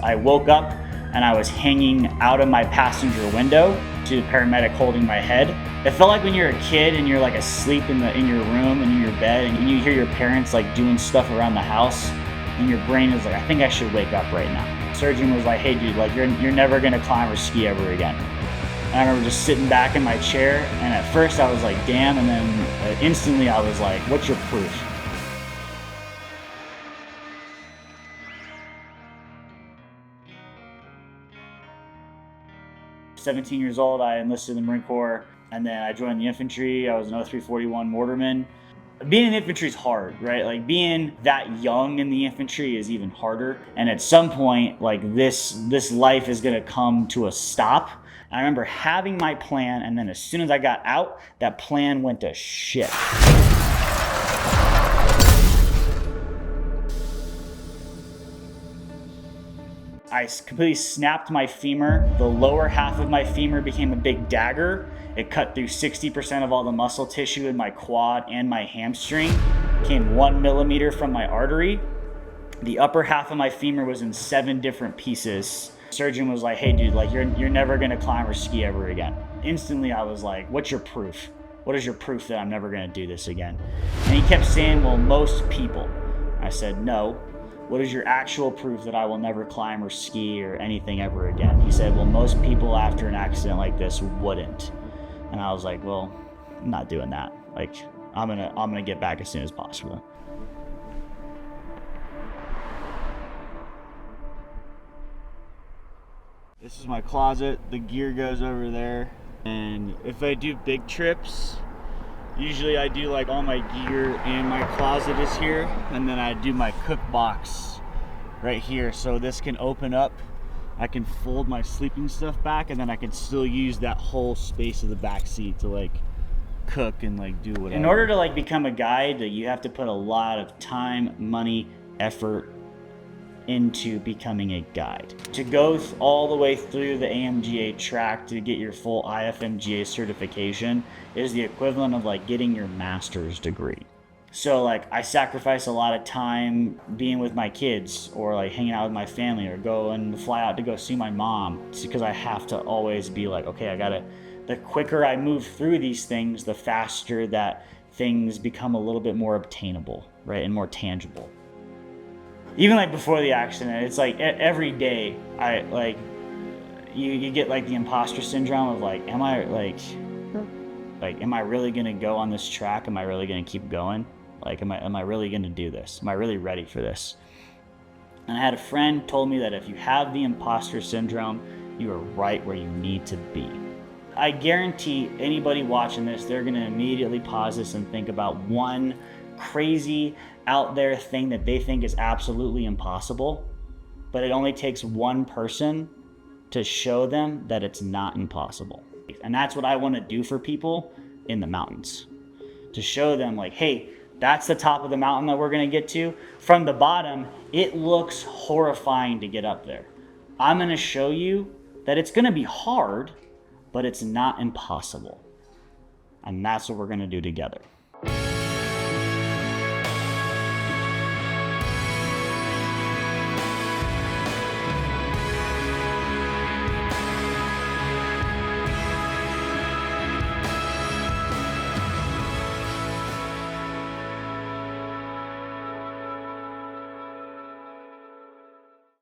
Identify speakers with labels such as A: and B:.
A: I woke up and I was hanging out of my passenger window to the paramedic holding my head. It felt like when you're a kid and you're like asleep in your room and in your bed and you hear your parents like doing stuff around the house and your brain is like, I think I should wake up right now. The surgeon was like, hey dude, like you're never gonna climb or ski ever again. And I remember just sitting back in my chair, and at first I was like, damn, and then instantly I was like, what's your proof? At 17 years old, I enlisted in the Marine Corps, and then I joined the infantry. I was an 0341 mortarman. Being in the infantry is hard, right? Like being that young in the infantry is even harder. And at some point, like this life is gonna come to a stop. And I remember having my plan, and then as soon as I got out, that plan went to shit. I completely snapped my femur. The lower half of my femur became a big dagger. It cut through 60% of all the muscle tissue in my quad and my hamstring. Came 1 millimeter from my artery. The upper half of my femur was in 7 different pieces. Surgeon was like, hey dude, like you're never gonna climb or ski ever again. Instantly I was like, what's your proof? What is your proof that I'm never gonna do this again? And he kept saying, well, most people. I said, no. What is your actual proof that I will never climb or ski or anything ever again? He said, well, most people after an accident like this wouldn't. And I was like, well, I'm not doing that. Like, I'm gonna get back as soon as possible. This is my closet. The gear goes over there. And if I do big trips, usually I do like all my gear and my closet is here. And then I do my cook box right here. So this can open up. I can fold my sleeping stuff back, and then I can still use that whole space of the back seat to like cook and like do whatever. In order to like become a guide, you have to put a lot of time, money, effort into becoming a guide. To go all the way through the AMGA track to get your full IFMGA certification is the equivalent of like getting your master's degree. So like I sacrifice a lot of time being with my kids or like hanging out with my family or go and fly out to go see my mom because I have to always be like, okay, the quicker I move through these things, the faster that things become a little bit more obtainable, right? And more tangible. Even like before the accident, it's like every day I like, you get like the imposter syndrome of like, am I really gonna go on this track? Am I really gonna keep going? Like, am I really gonna do this? Am I really ready for this? And I had a friend told me that if you have the imposter syndrome, you are right where you need to be. I guarantee anybody watching this, they're gonna immediately pause this and think about one crazy out there thing that they think is absolutely impossible, but it only takes one person to show them that it's not impossible. And that's what I want to do for people in the mountains, to show them like, hey, that's the top of the mountain that we're going to get to. From the bottom, it looks horrifying to get up there. I'm going to show you that it's going to be hard, but it's not impossible. And that's what we're going to do together.